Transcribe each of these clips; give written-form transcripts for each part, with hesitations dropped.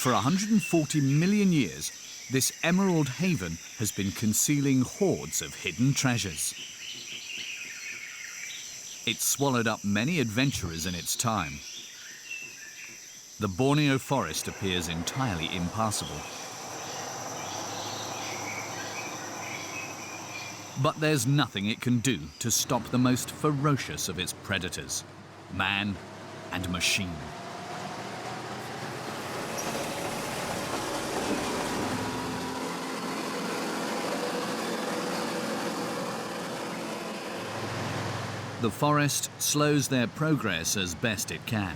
For 140 million years, this emerald haven has been concealing hordes of hidden treasures. It's swallowed up many adventurers in its time. The Borneo forest appears entirely impassable. But there's nothing it can do to stop the most ferocious of its predators, man and machine. The forest slows their progress as best it can.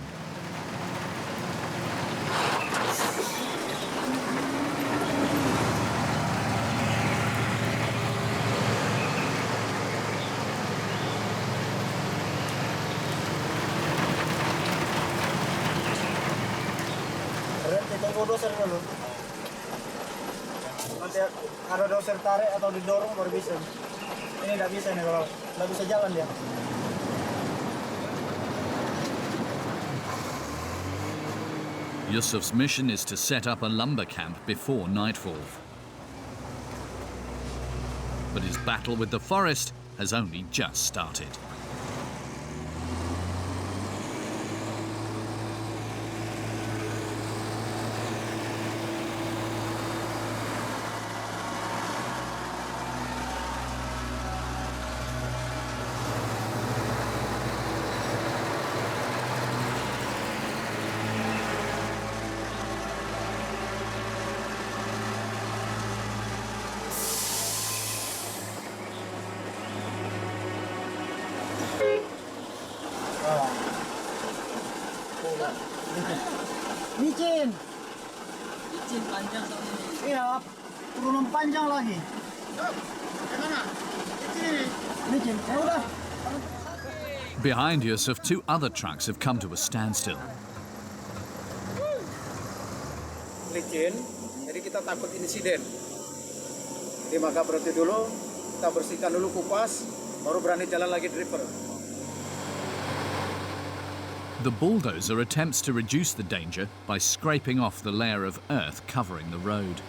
Tunggu doser dulu. Nanti ada doser tarik atau didorong baru bisa. Ini nggak bisa nih kalau nggak bisa jalan dia. Yusuf's mission is to set up a lumber camp before nightfall. But his battle with the forest has only just started. Licin. Licin panjang soalnya. Iya, turunan panjang lagi. Gimana? Licin. Licin. Ya udah. Behind Yusuf, two other trucks have come to a standstill. Licin, jadi kita takut insiden. Jadi maka berhenti dulu, kita bersihkan dulu kupas, baru berani jalan lagi driver. The bulldozer attempts to reduce the danger by scraping off the layer of earth covering the road.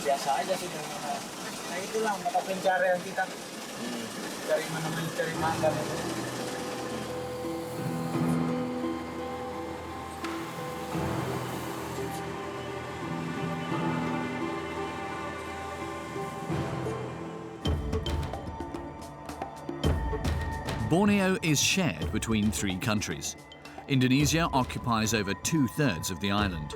Biasa aja sih. Nah itulah mata pencarian kita. Cari mana mencari mangga itu. Borneo is shared between three countries. Indonesia occupies over 2/3 of the island.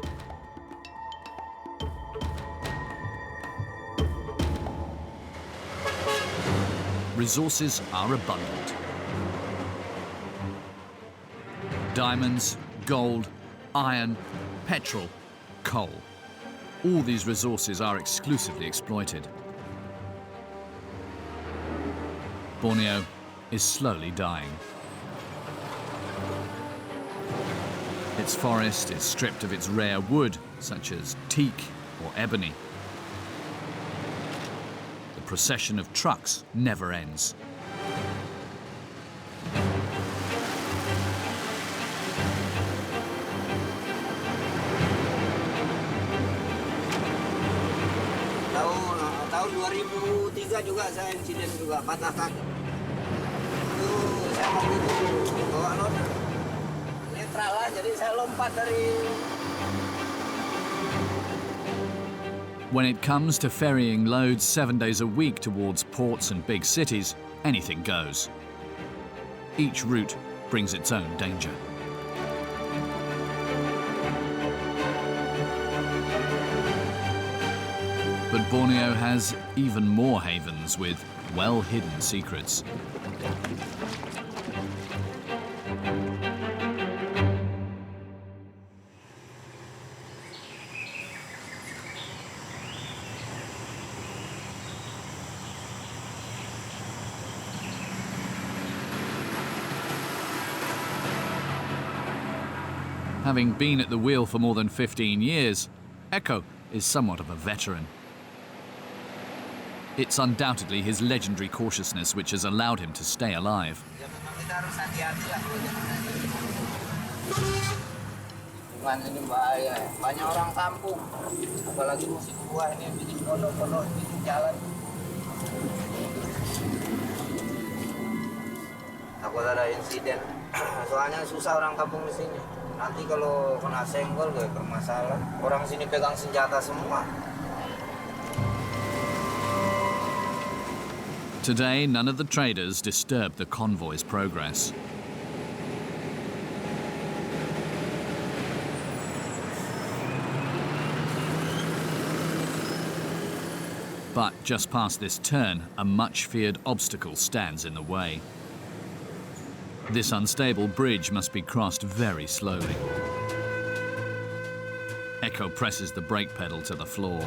Resources are abundant. Diamonds, gold, iron, petrol, coal. All these resources are exclusively exploited. Borneo is slowly dying. Its forest is stripped of its rare wood, such as teak or ebony. The procession of trucks never ends. Tahun 2003 juga saya insiden juga patah kaki. Saya waktu itu bawa loader netral lah, jadi saya lompat dari. When it comes to ferrying loads 7 days a week towards ports and big cities, anything goes. Each route brings its own danger. But Borneo has even more havens with well-hidden secrets. Having been at the wheel for more than 15 years, Echo is somewhat of a veteran. It's undoubtedly his legendary cautiousness which has allowed him to stay alive. Ya memang kita harus hati-hati lah kalau jalan ini. Lingkungan ini bahaya. Banyak orang kampung, apalagi musim buah ini bikin pondok-pondok bikin jalan. Takut ada insiden. Soalnya susah orang kampung di sini. Nanti kalau kena senggol gak bermasalah. Orang sini pegang senjata semua. Today, none of the traders disturbed the convoy's progress. But just past this turn, a much-feared obstacle stands in the way. This unstable bridge must be crossed very slowly. Echo presses the brake pedal to the floor.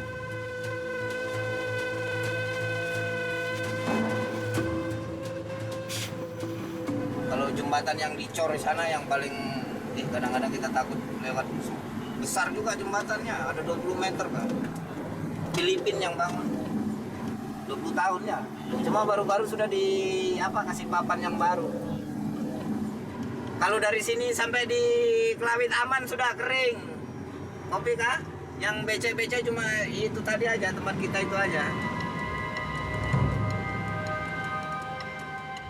Kalau jembatan yang dicor di sana yang paling kadang-kadang kita takut lewat. Besar juga jembatannya, ada 20 meter kan. Filipina yang bangun. 20 tahun ya. Cuma baru-baru sudah kasih papan yang baru. Kalau dari sini sampai di Kelawit aman sudah kering. Kopi kah? Yang becek-becek cuma itu tadi aja, tempat kita itu aja.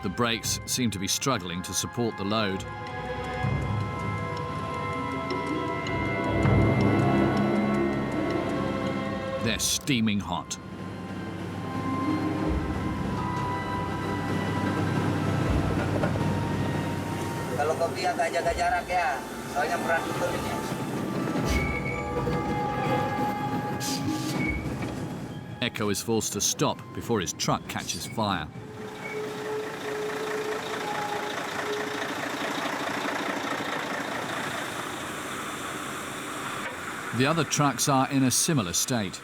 The brakes seem to be struggling to support the load. They're steaming hot. Kalau kopi agak jaga jarak ya, soalnya berat betul ini. Echo is forced to stop before his truck catches fire. The other trucks are in a similar state.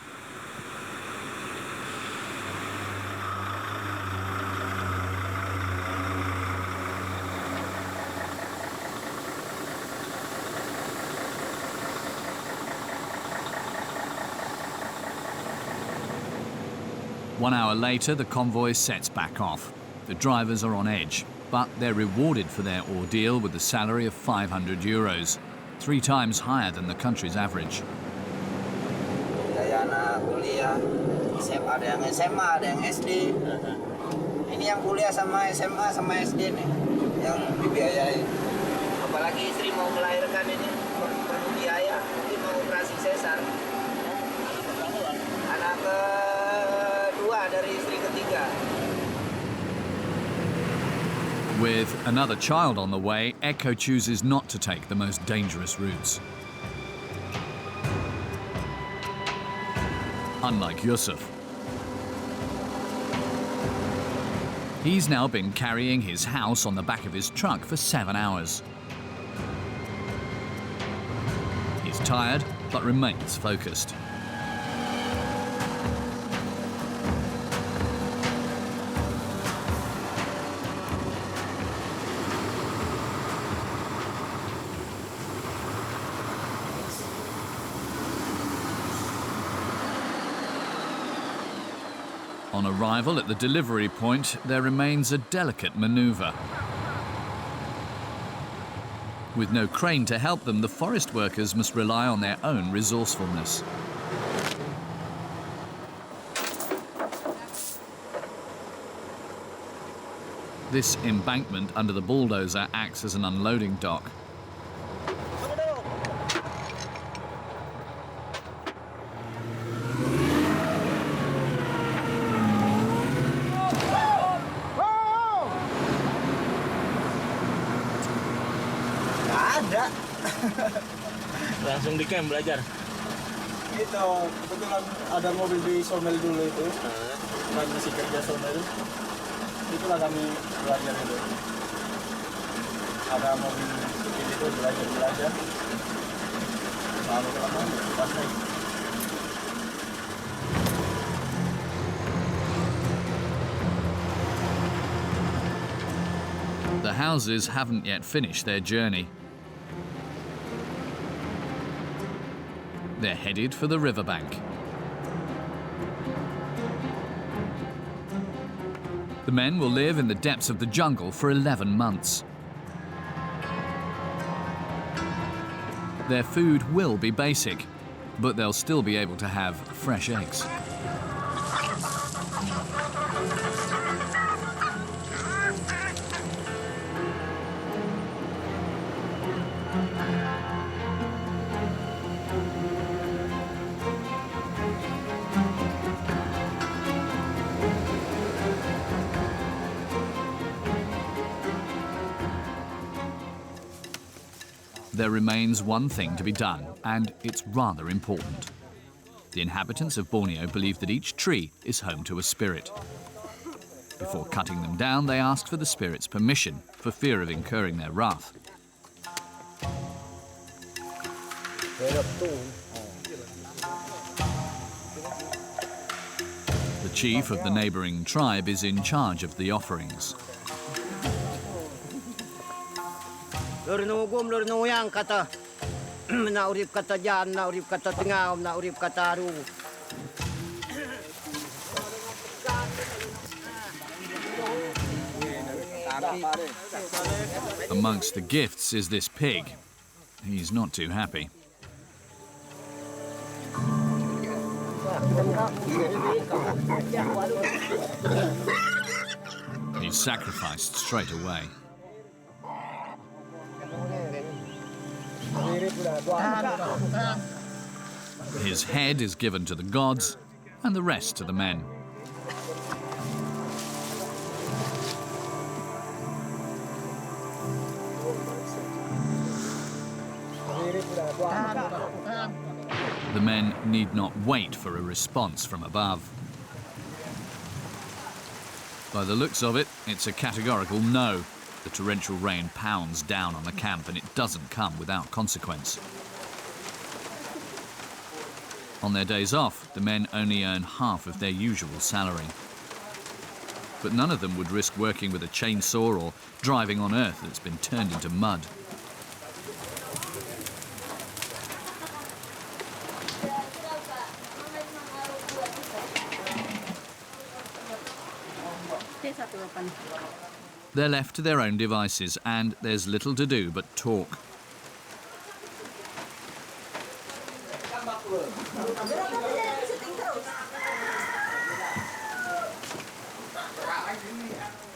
One hour later, the convoy sets back off. The drivers are on edge, but they're rewarded for their ordeal with a salary of €500, 3 times higher than the country's average. Kayak anak kuliah, SMA, ada yang SMA, ada yang SD. Ini yang kuliah sama SMA sama SD nih, yang dibiayai. Apalagi istri mau melahirkan ini, perlu biaya, mungkin mau operasi sesar. Anak kedua dari istri ketiga. With another child on the way, Echo chooses not to take the most dangerous routes. Unlike Yusuf. He's now been carrying his house on the back of his truck for 7 hours. He's tired, but remains focused. On arrival at the delivery point, there remains a delicate maneuver. With no crane to help them, the forest workers must rely on their own resourcefulness. This embankment under the bulldozer acts as an unloading dock. Langsung di camp belajar. Itu kebetulan ada mobil di Somel dulu itu, kami masih kerja Somel. Itulah kami belajar itu. Ada mobil itu belajar. Lalu kelamaan pas naik. The houses haven't yet finished their journey. They're headed for the riverbank. The men will live in the depths of the jungle for 11 months. Their food will be basic, but they'll still be able to have fresh eggs. There remains one thing to be done, and it's rather important. The inhabitants of Borneo believe that each tree is home to a spirit. Before cutting them down, they ask for the spirit's permission, for fear of incurring their wrath. The chief of the neighboring tribe is in charge of the offerings. Lor nuyang kata na urip kata jan na urip kata tingaw na urip kata ru. Amongst the gifts is this pig. He's not too happy. He's sacrificed straight away. His head is given to the gods and the rest to the men. The men need not wait for a response from above. By the looks of it, it's a categorical no. The torrential rain pounds down on the camp and it doesn't come without consequence. On their days off, the men only earn half of their usual salary. But none of them would risk working with a chainsaw or driving on earth that's been turned into mud. They're left to their own devices, and there's little to do but talk.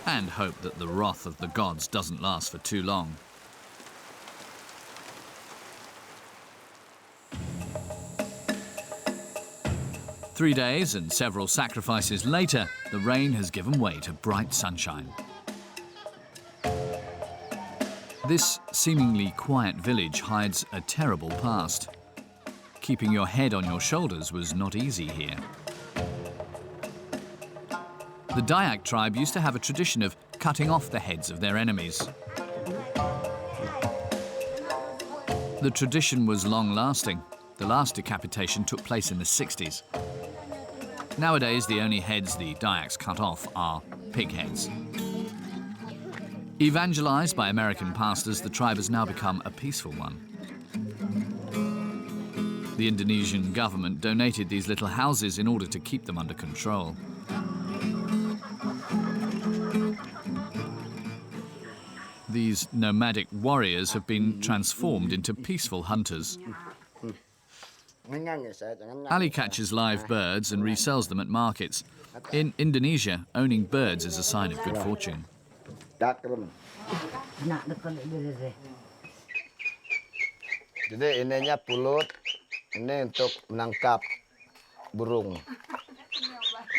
And hope that the wrath of the gods doesn't last for too long. Three days and several sacrifices later, the rain has given way to bright sunshine. This seemingly quiet village hides a terrible past. Keeping your head on your shoulders was not easy here. The Dayak tribe used to have a tradition of cutting off the heads of their enemies. The tradition was long-lasting. The last decapitation took place in the 60s. Nowadays, the only heads the Dayaks cut off are pig heads. Evangelized by American pastors, the tribe has now become a peaceful one. The Indonesian government donated these little houses in order to keep them under control. These nomadic warriors have been transformed into peaceful hunters. Ali catches live birds and resells them at markets. In Indonesia, owning birds is a sign of good fortune. Jadi ininya pulut, ini untuk menangkap burung.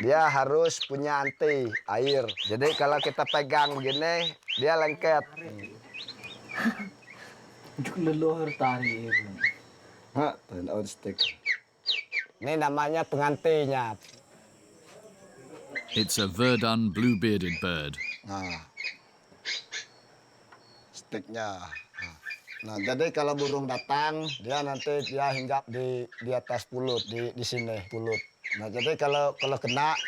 Dia harus punya anti air. Jadi kalau kita pegang begini, dia lengket. Leluhur tarik. On stick. Ini namanya pengantinya. It's a verdun blue-bearded bird. Nah, sticknya. Nah, jadi kalau burung datang, dia nanti hinggap di atas pulut, di sini pulut. Nah, jadi kalau kena.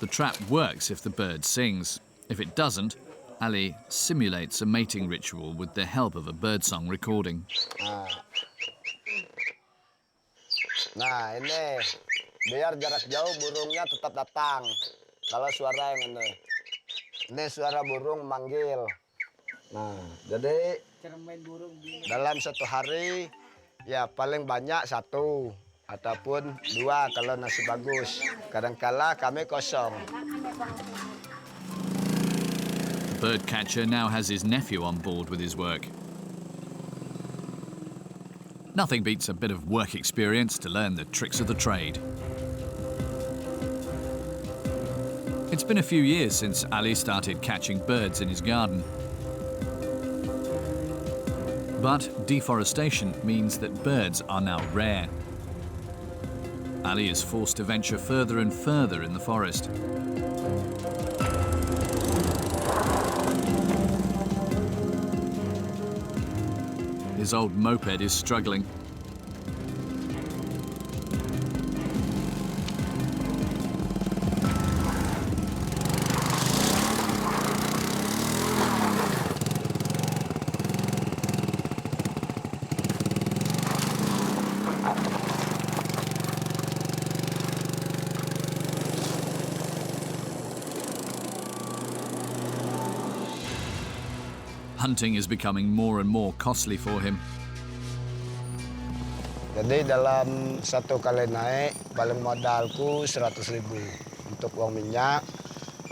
The trap works if the bird sings. If it doesn't, Ali simulates a mating ritual with the help of a birdsong recording. Nah, ini biar jarak jauh burungnya tetap datang. Kalau suara yang ini suara burung manggil. Nah, jadi dalam satu hari ya paling banyak 1 ataupun 2 kalau nasi bagus. Kadangkala kami kosong. The bird catcher now has his nephew on board with his work. Nothing beats a bit of work experience to learn the tricks of the trade. It's been a few years since Ali started catching birds in his garden. But deforestation means that birds are now rare. Ali is forced to venture further and further in the forest. His old moped is struggling. Hunting is becoming more and more costly for him. Jadi dalam 1 kali naik paling modalku 100.000 untuk uang minyak,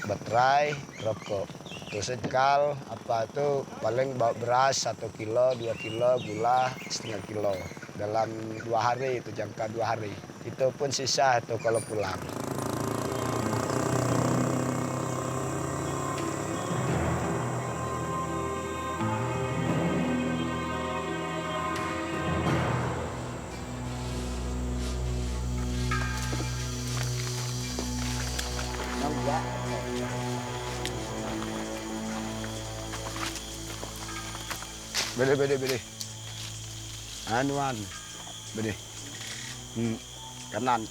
baterai, rokok. Terus sekal apa itu paling bawa beras 1 kilo, 2 kilo, gula setengah kilo. Dalam 2 hari itu jangka 2 hari. Itu pun sisa itu kalau pulang. Bede. Anuan, bede. Kanan.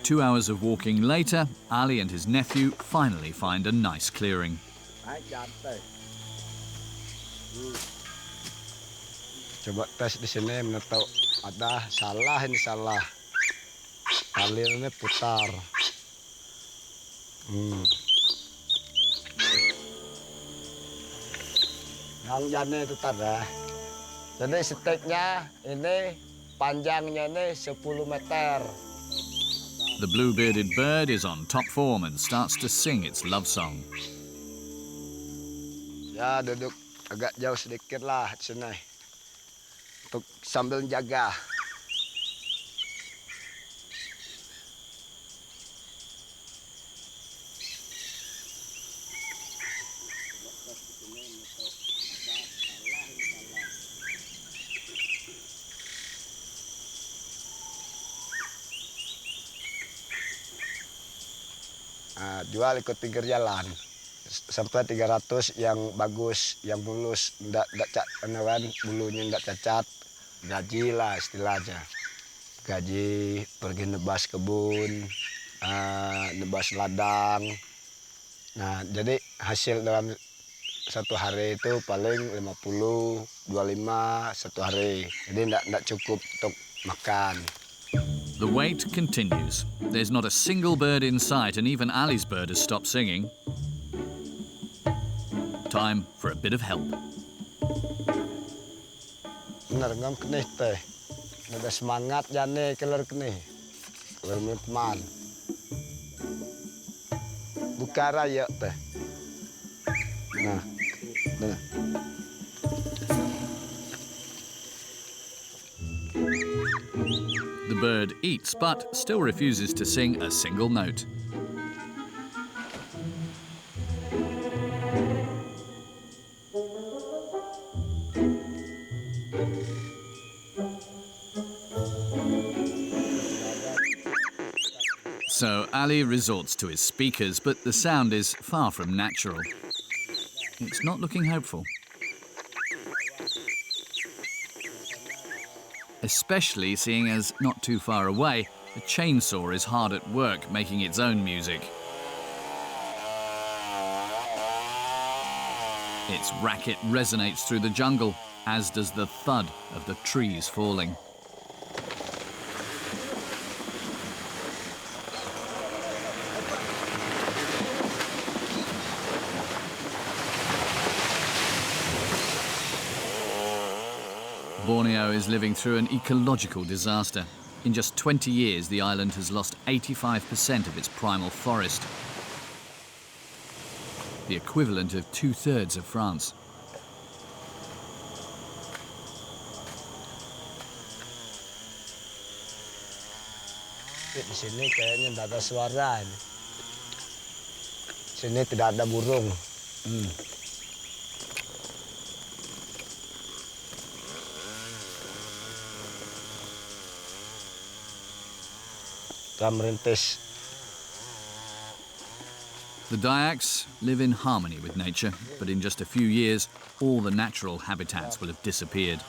2 hours of walking later, Ali and his nephew finally find a nice clearing. Coba tes di sini menetap ada salah ini salah. Alirnya putar. Yang jane itu tada. Jadi steknya ini panjangnya ini 10 meter. The blue-bearded bird is on top form and starts to sing its love song. Ya duduk agak jauh sedikit lah di sini. Untuk sambil jaga. Nah, jual ikut pinggir jalan sampai 300 yang bagus, yang mulus, enggak bulunya enggak cacat, gaji lah istilahnya. Gaji pergi nebas kebun, nebas ladang. Nah, jadi hasil dalam 1 hari itu paling 50, 25 1 hari. Jadi enggak cukup untuk makan. The wait continues. There's not a single bird in sight, and even Ali's bird has stopped singing. Time for a bit of help. Benar ngam kenih teh. Ada semangat jane keler kenih. Keler teman. Buka raya teh. Nah. The bird eats, but still refuses to sing a single note. So Ali resorts to his speakers, but the sound is far from natural. It's not looking hopeful. Especially seeing as not too far away, the chainsaw is hard at work making its own music. Its racket resonates through the jungle, as does the thud of the trees falling. Borneo is living through an ecological disaster. In just 20 years, the island has lost 85% of its primal forest, the equivalent of 2/3 of France. Di sini kayaknya tidak ada suara ini. Sini tidak ada burung. Kita merintis. The Dayaks live in harmony with nature, but in just a few years, all the natural habitats will have disappeared.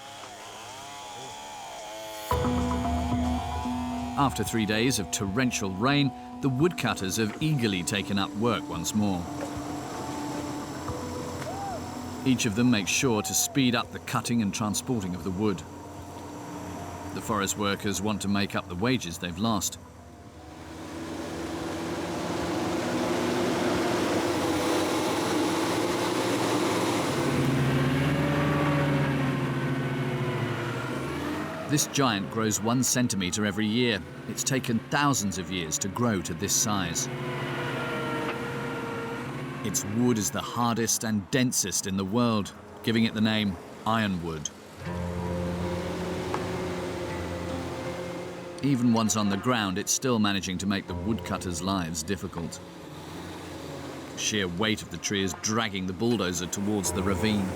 After 3 days of torrential rain, the woodcutters have eagerly taken up work once more. Each of them makes sure to speed up the cutting and transporting of the wood. The forest workers want to make up the wages they've lost. This giant grows 1 centimetre every year. It's taken thousands of years to grow to this size. Its wood is the hardest and densest in the world, giving it the name ironwood. Even once on the ground, it's still managing to make the woodcutters' lives difficult. The sheer weight of the tree is dragging the bulldozer towards the ravine.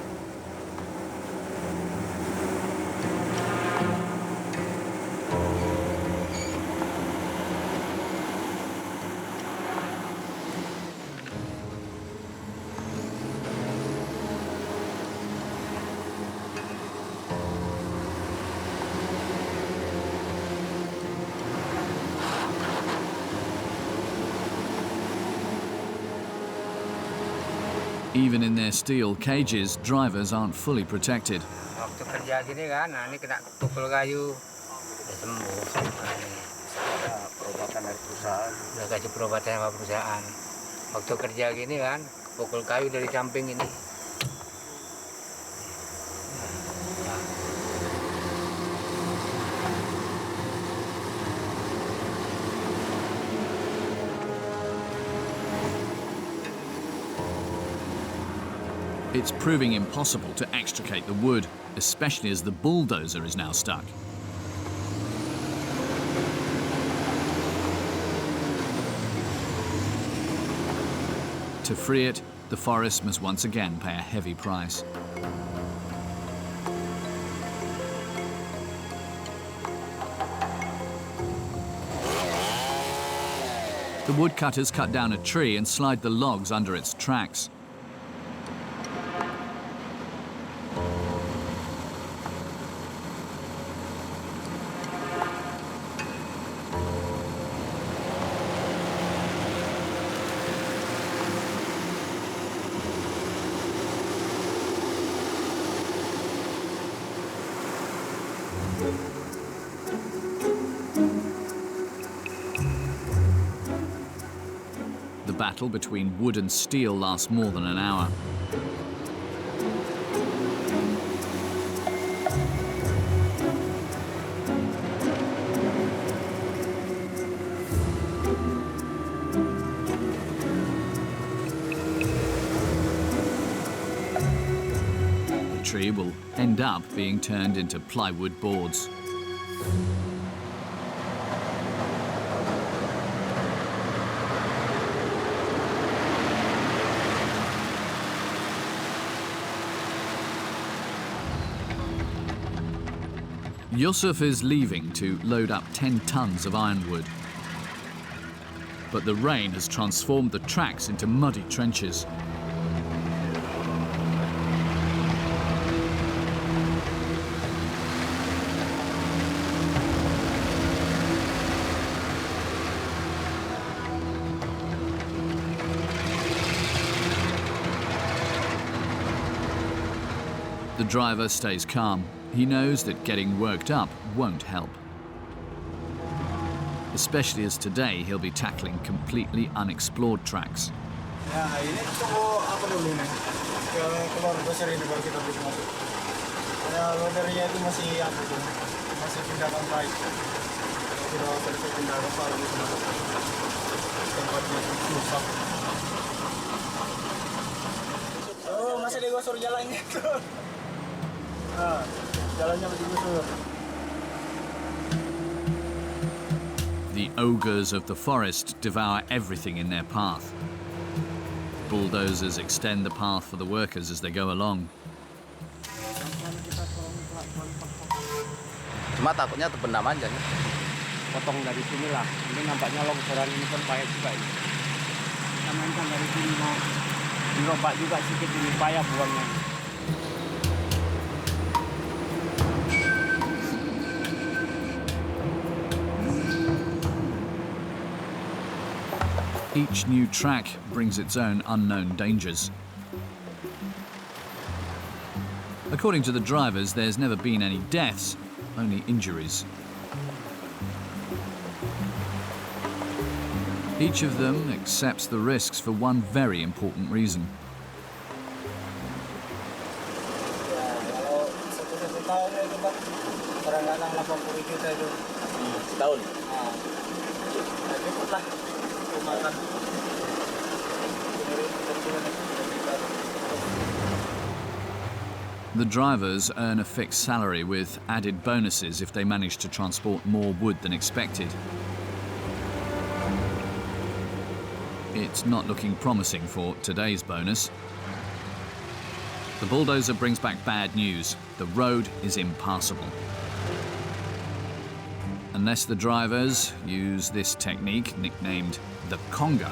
Even in their steel cages, drivers aren't fully protected. Waktu kerja gini kan, nah ini kena pukul kayu, udah sembuh. Ada perobatan dari perusahaan. Udah kasih perobatan sama perusahaan. Waktu kerja gini kan, pukul kayu dari samping ini. It's proving impossible to extricate the wood, especially as the bulldozer is now stuck. To free it, the forest must once again pay a heavy price. The woodcutters cut down a tree and slide the logs under its tracks. The battle between wood and steel lasts more than an hour. The tree will end up being turned into plywood boards. Yusuf is leaving to load up 10 tons of ironwood. But the rain has transformed the tracks into muddy trenches. The The driver stays calm. He knows that getting worked up won't help. Especially as today he'll be tackling completely unexplored tracks. Ya, ini tunggu apa dulu nih? Keluar doser ini baru kita bisa masuk. Ya, loadernya itu masih apa tuh? Masih pindahkan baik. Sudah selesai pindahkan baru bisa masuk. Tempatnya susah. Oh, masih digosor jalannya tuh. Ah, jalannya masih digosor. The ogres of the forest devour everything in their path. Bulldozers extend the path for the workers as they go along. Cuma takutnya terpendam aja nih. Potong dari sini lah. Ini nampaknya longsoran ini kan payah juga ini. Kita mainkan dari sini mau dirobak juga sedikit ini payah buangnya. Each new track brings its own unknown dangers. According to the drivers, there's never been any deaths, only injuries. Each of them accepts the risks for one very important reason. Kalau satu tahun itu Pak, kadang-kadang 80 juta itu. Setahun. Nah, cukup lah. Makan. The drivers earn a fixed salary with added bonuses if they manage to transport more wood than expected. It's not looking promising for today's bonus. The bulldozer brings back bad news. The road is impassable. Unless the drivers use this technique, nicknamed the conga.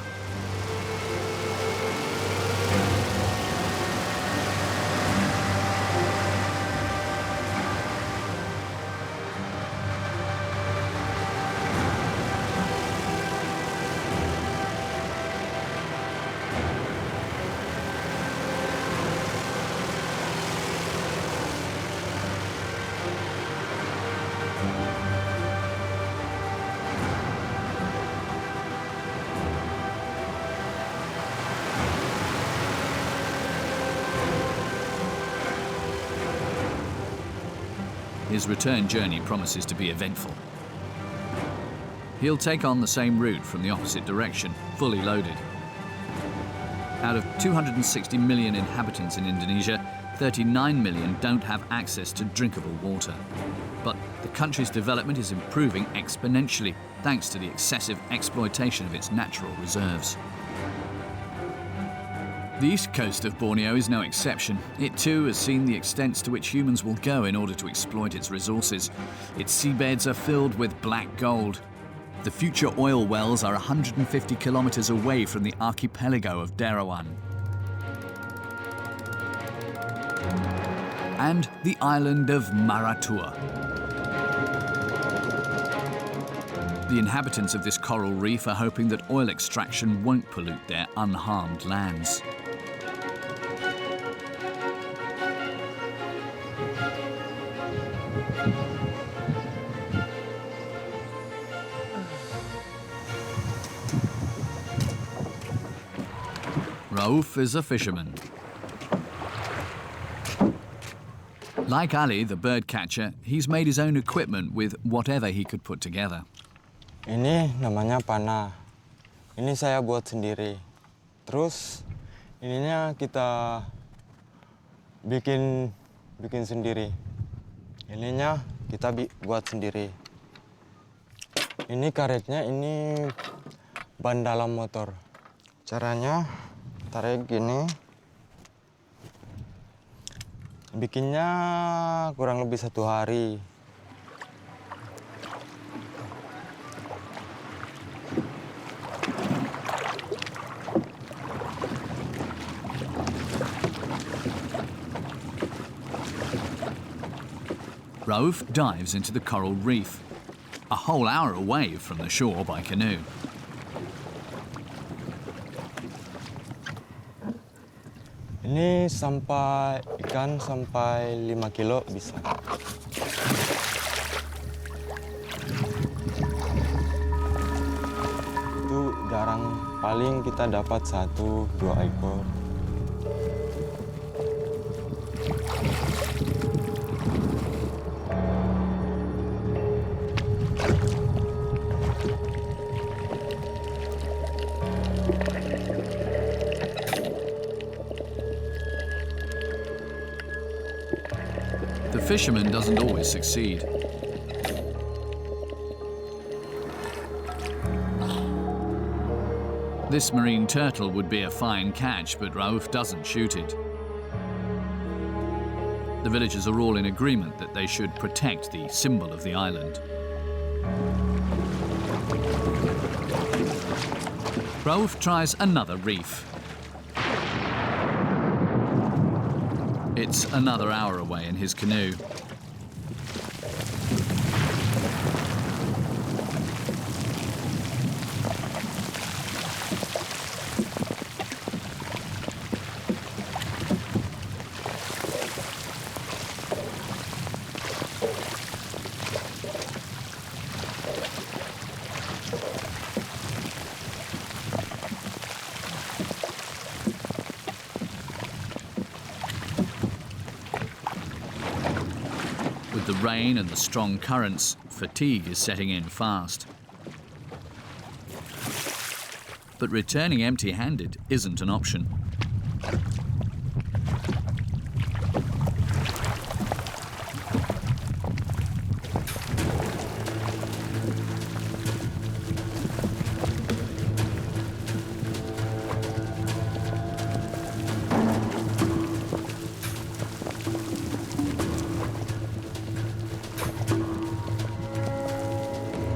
His return journey promises to be eventful. He'll take on the same route from the opposite direction, fully loaded. Out of 260 million inhabitants in Indonesia, 39 million don't have access to drinkable water. But the country's development is improving exponentially thanks to the excessive exploitation of its natural reserves. The east coast of Borneo is no exception. It too has seen the extents to which humans will go in order to exploit its resources. Its seabeds are filled with black gold. The future oil wells are 150 kilometers away from the archipelago of Derawan. And the island of Maratua. The inhabitants of this coral reef are hoping that oil extraction won't pollute their unharmed lands. Rauf is a fisherman. Like Ali, the bird catcher, he's made his own equipment with whatever he could put together. Ini namanya panah. Ini saya buat sendiri. Terus ininya kita bikin sendiri. Ininya kita buat sendiri. Ini karetnya, ini ban dalam motor. Caranya tarik gini. Bikinnya kurang lebih 1 hari. Rauf dives into the coral reef, a whole hour away from the shore by canoe. Ini sampai ikan sampai 5 kilo bisa. Itu jarang, paling kita dapat 1-2 ekor. The fisherman doesn't always succeed. This marine turtle would be a fine catch, but Rauf doesn't shoot it. The villagers are all in agreement that they should protect the symbol of the island. Rauf tries another reef. It's another hour away in his canoe. With the rain and the strong currents, fatigue is setting in fast. But returning empty-handed isn't an option.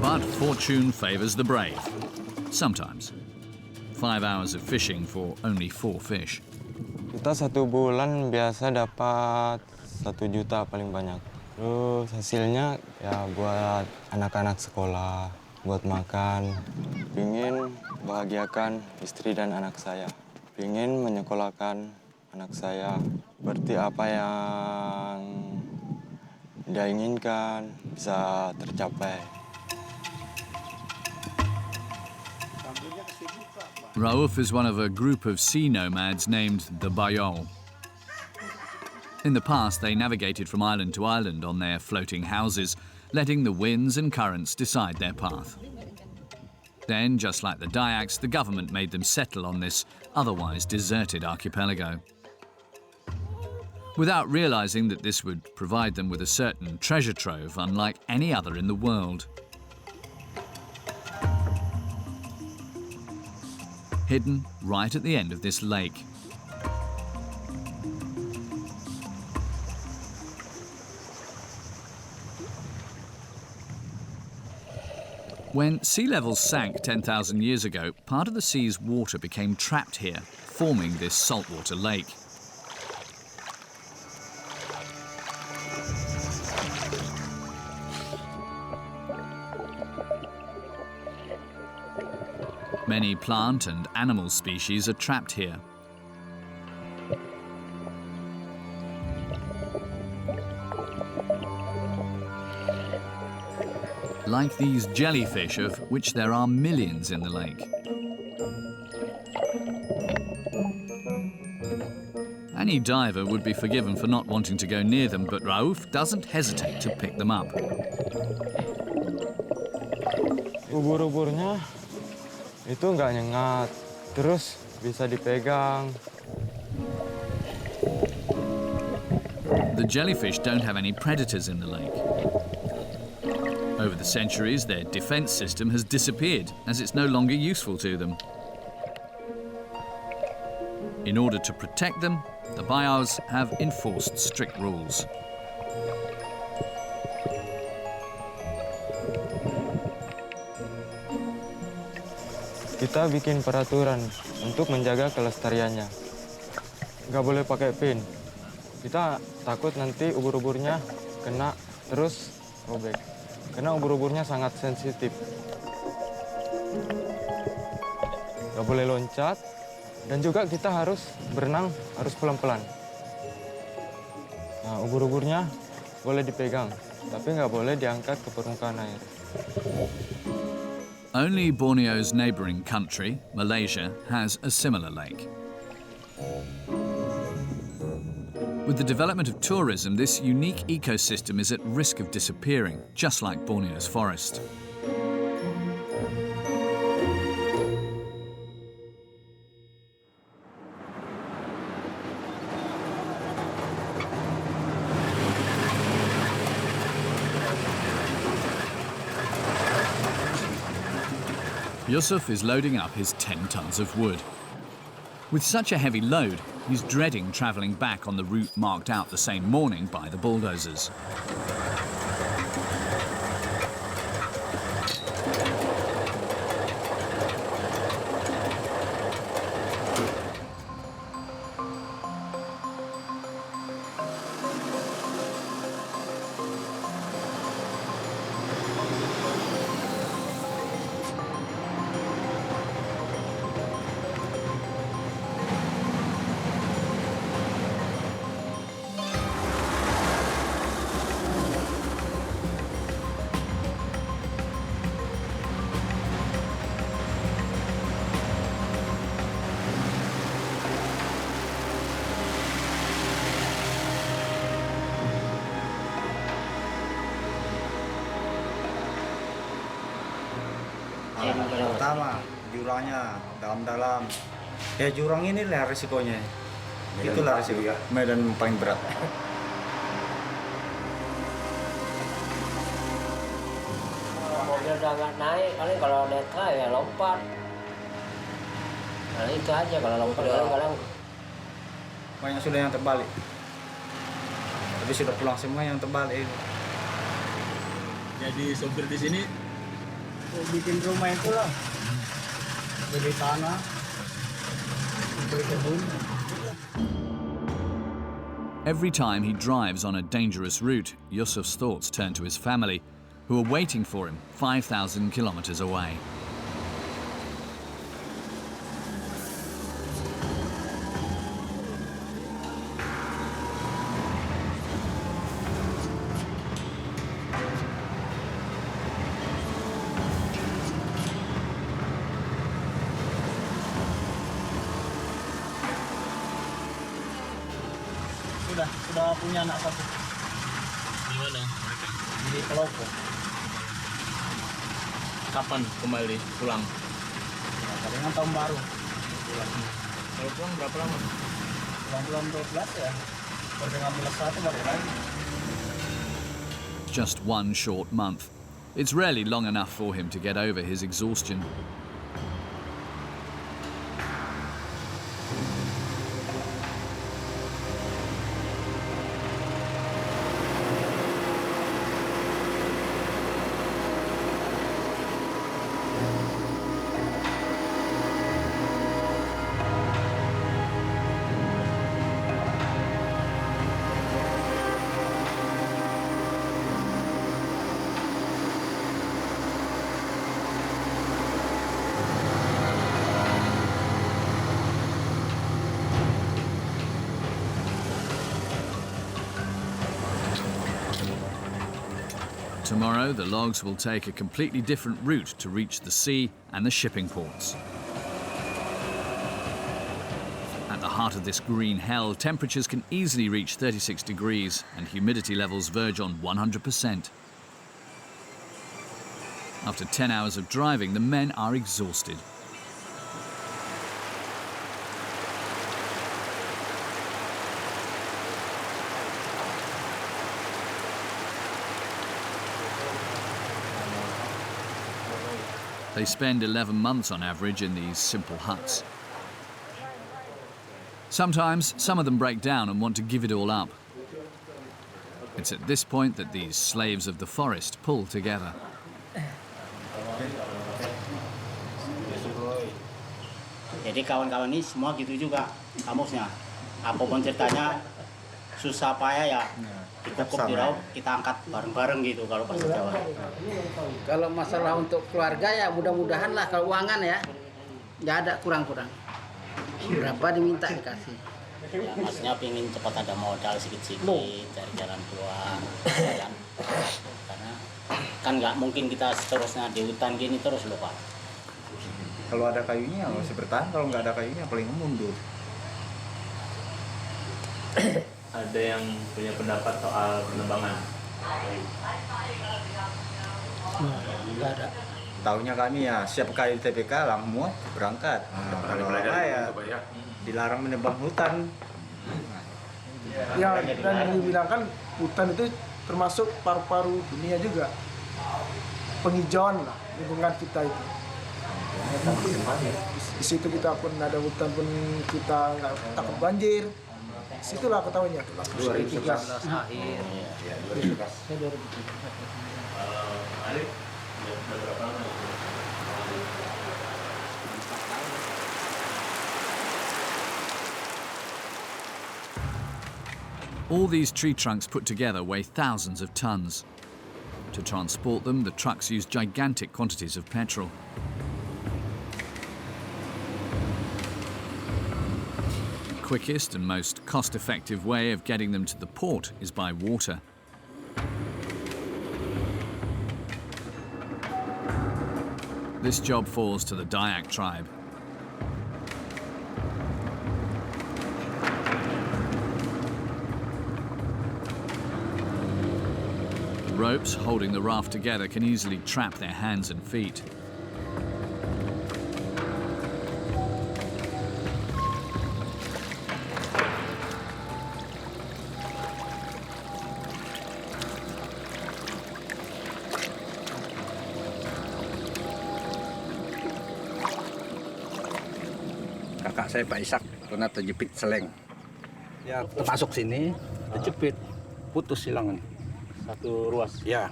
But fortune favours the brave. Sometimes. 5 hours of fishing for only 4 fish. Kita 1 bulan biasa dapat 1 juta paling banyak. Terus hasilnya ya buat anak-anak sekolah, buat makan. Pingin bahagiakan istri dan anak saya. Pingin menyekolahkan anak saya. Berarti apa yang dia inginkan bisa tercapai. Rauf is one of a group of sea nomads named the Bayol. In the past, they navigated from island to island on their floating houses, letting the winds and currents decide their path. Then, just like the Dayaks, the government made them settle on this otherwise deserted archipelago. Without realizing that this would provide them with a certain treasure trove unlike any other in the world. Hidden right at the end of this lake. When sea levels sank 10,000 years ago, part of the sea's water became trapped here, forming this saltwater lake. Many plant and animal species are trapped here. Like these jellyfish, of which there are millions in the lake. Any diver would be forgiven for not wanting to go near them, but Rauf doesn't hesitate to pick them up. Ubur-uburnya itu nggak nyengat, terus bisa dipegang. The jellyfish don't have any predators in the lake. Over the centuries, their defense system has disappeared as it's no longer useful to them. In order to protect them, the Bayals have enforced strict rules. Kita bikin peraturan untuk menjaga kelestariannya. Nggak boleh pakai pin. Kita takut nanti ubur-uburnya kena terus robek. Karena ubur-uburnya sangat sensitif. Nggak boleh loncat, Dan juga kita harus berenang, harus pelan-pelan. Nah, ubur-uburnya boleh dipegang, tapi nggak boleh diangkat ke permukaan air. Only Borneo's neighbouring country, Malaysia, has a similar lake. With the development of tourism, this unique ecosystem is at risk of disappearing, just like Borneo's forest. Yusuf is loading up his 10 tons of wood. With such a heavy load, he's dreading travelling back on the route marked out the same morning by the bulldozers. Pertama, jurangnya dalam-dalam. Ya jurang ini lah risikonya. Itulah risiko ya. Medan paling berat. Mobil udah nggak naik, paling kalau netra ya lompat. Nah itu aja kalau lompat kadang-kadang. Banyak sudah yang terbalik. Tapi sudah pulang semua yang terbalik. Jadi sopir di sini bikin rumah itu lah. Beli tanah, beli kebun. Every time he drives on a dangerous route, Yusuf's thoughts turn to his family, who are waiting for him 5,000 kilometers away. Sudah punya anak satu. Di mana mereka? Di Kelopo. Kapan kembali pulang? Dengan tahun baru. Kalau pulang berapa lama? Bulan 12 ya. Baru ngambil satu balik lagi. Just one short month. It's rarely long enough for him to get over his exhaustion. Tomorrow, the logs will take a completely different route to reach the sea and the shipping ports. At the heart of this green hell, temperatures can easily reach 36 degrees and humidity levels verge on 100%. After 10 hours of driving, the men are exhausted. They spend 11 months on average in these simple huts. Sometimes, some of them break down and want to give it all up. It's at this point that these slaves of the forest pull together. Jadi kawan-kawan ini semua gitu juga kamusnya. Apapun ceritanya susah payah ya. Cukup diraup kita angkat bareng-bareng gitu kalau bahasa Jawa. Kalau masalah untuk keluarga ya mudah-mudahan lah keuangan ya nggak ada kurang-kurang. Berapa diminta dikasih? Ya, maksudnya pingin cepat ada modal sedikit-sedikit dari jalan keluar, kan? Karena kan nggak mungkin kita seterusnya di hutan gini terus loh Pak. Kalau ada kayunya masih bertahan, kalau nggak ada kayunya paling mundur. Ada yang punya pendapat soal penebangan? Enggak ada. Tahunya kami ya siap kayu TPK langsung muat berangkat. Kalau ya dilarang menebang hutan. Ya, dan dibilang kan hutan itu termasuk paru-paru dunia juga. Penghijauan lah lingkungan kita itu. Di situ kita pun ada hutan pun kita nggak takut banjir. Situlah ketahuinya. 2011 akhir. Iya, 2011. Arif, udah berapa lama? All these tree trunks put together weigh thousands of tons. To transport them, the trucks use gigantic quantities of petrol. The quickest and most cost-effective way of getting them to the port is by water. This job falls to the Dayak tribe. The ropes holding the raft together can easily trap their hands and feet. Kakak saya Pak Ishak pernah terjepit seleng. Ya termasuk sini, terjepit, putus hilangan. Satu ruas. Ya,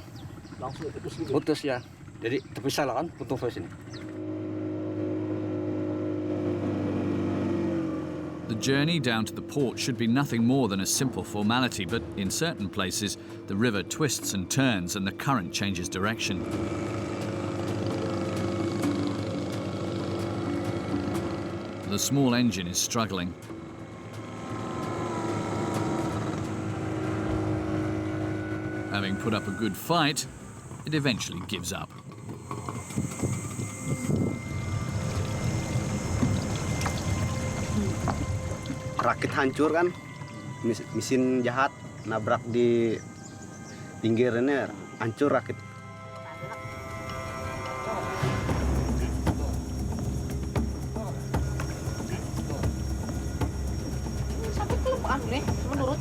Langsung putus gitu. putus ya. Jadi terpisah lah kan, putus dari sini. The journey down to the port should be nothing more than a simple formality, but in certain places, the river twists and turns and the current changes direction. The small engine is struggling. Having put up a good fight, it eventually gives up. Rakit hancur kan, mesin jahat nabrak di pinggir ini, hancur rakit. Sampai kelupaan nih, menurut.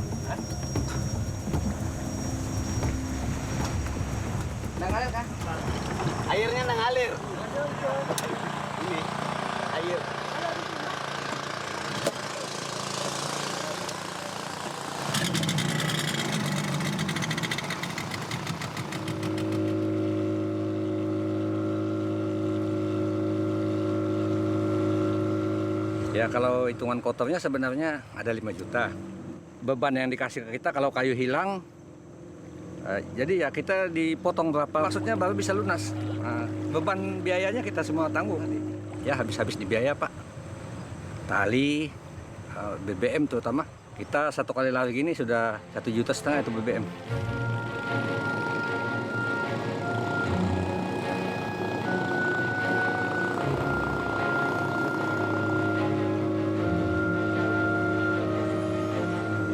Nangalir kan? Airnya nangalir. Ini air. Ya kalau hitungan kotornya sebenarnya ada 5 juta. Beban yang dikasih ke kita kalau kayu hilang, jadi ya kita dipotong berapa, maksudnya baru bisa lunas. Beban biayanya kita semua tanggung. Ya habis-habis di biaya Pak. Tali, BBM terutama. Kita satu kali lari gini sudah 1,5 juta itu BBM.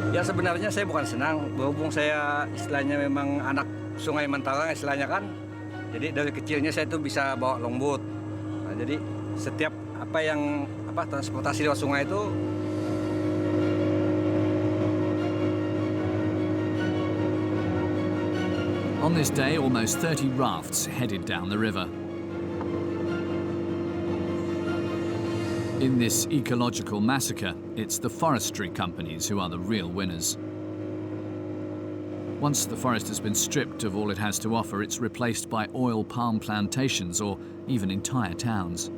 Ya sebenarnya saya bukan senang, berhubung saya istilahnya memang anak Sungai Mantarang istilahnya kan. Jadi dari kecilnya saya itu bisa bawa longboat. Nah, jadi setiap transportasi lewat sungai itu. On this day, almost 30 rafts headed down the river. In this ecological massacre, it's the forestry companies who are the real winners. Once the forest has been stripped of all it has to offer, it's replaced by oil palm plantations or even entire towns.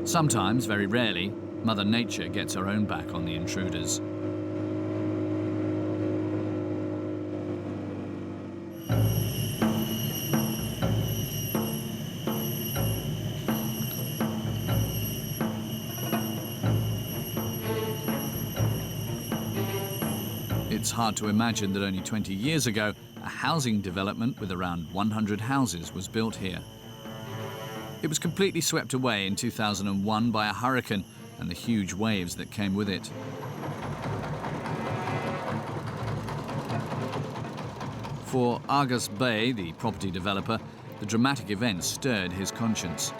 Sometimes, very rarely, Mother Nature gets her own back on the intruders. It's hard to imagine that only 20 years ago, a housing development with around 100 houses was built here. It was completely swept away in 2001 by a hurricane and the huge waves that came with it. For Argus Bay, the property developer, the dramatic event stirred his conscience.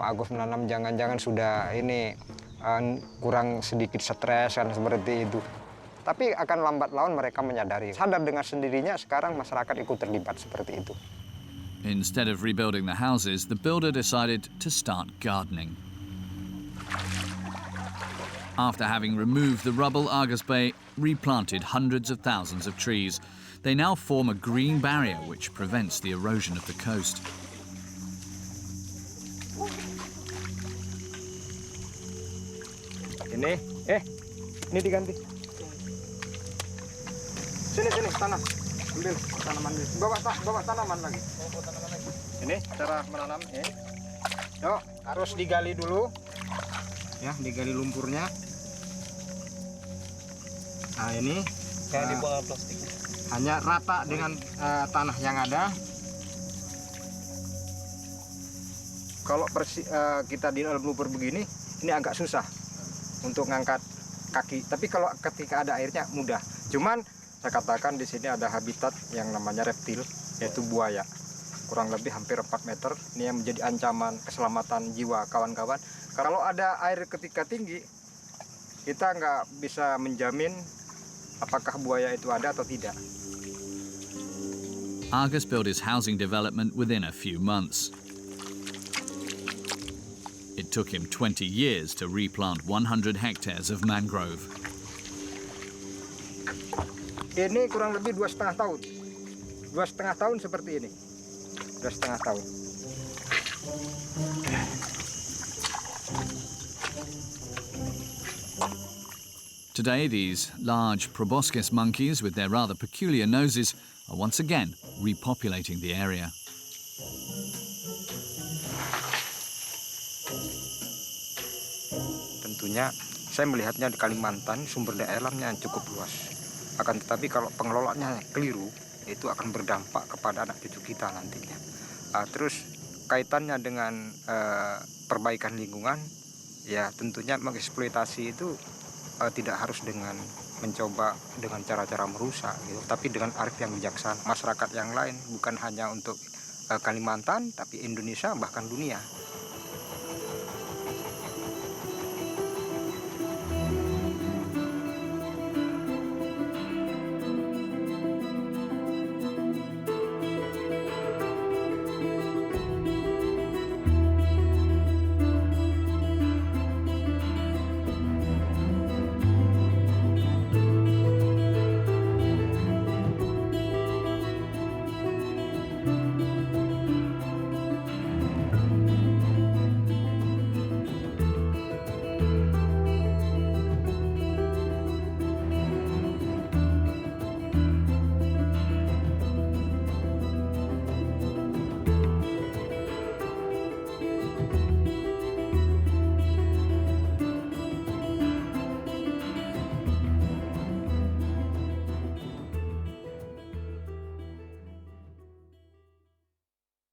Pak Agus menanam jangan-jangan sudah ini kurang sedikit stres kan seperti itu. Tapi akan lambat laun mereka menyadari. Sadar dengan sendirinya sekarang masyarakat ikut terlibat seperti itu. Instead of rebuilding the houses, the builder decided to start gardening. After having removed the rubble, Argus Bay replanted hundreds of thousands of trees. They now form a green barrier which prevents the erosion of the coast. Ini diganti. Sini, tanam. Ambil tanaman ini. Bawa tanaman lagi. Ini cara menanam. Yuk, harus digali dulu. Ya, digali lumpurnya. Nah, ini Kayak di bola plastik. hanya rata dengan tanah yang ada. Kalau kita di dalam lumpur begini, ini agak susah untuk ngangkat kaki. Tapi kalau ketika ada airnya mudah. Cuman saya katakan di sini ada habitat yang namanya reptil, yaitu buaya. Kurang lebih hampir 4 meter. Ini yang menjadi ancaman keselamatan jiwa kawan-kawan. Kalau ada air ketika tinggi, kita nggak bisa menjamin apakah buaya itu ada atau tidak. Argus built his housing development within a few months. It took him 20 years to replant 100 hectares of mangrove. Ini kurang lebih 2,5 tahun. 2,5 tahun seperti ini. 2,5 tahun. Today, these large proboscis monkeys with their rather peculiar noses are once again repopulating the area. Tentunya saya melihatnya di Kalimantan sumber daya alamnya cukup luas. Akan tetapi kalau pengelolaannya keliru, itu akan berdampak kepada anak cucu kita nantinya. Terus kaitannya dengan perbaikan lingkungan, ya tentunya mengeksploitasi itu tidak harus dengan mencoba dengan cara-cara merusak, gitu, tapi dengan arif yang bijaksana. Masyarakat yang lain bukan hanya untuk Kalimantan, tapi Indonesia bahkan dunia.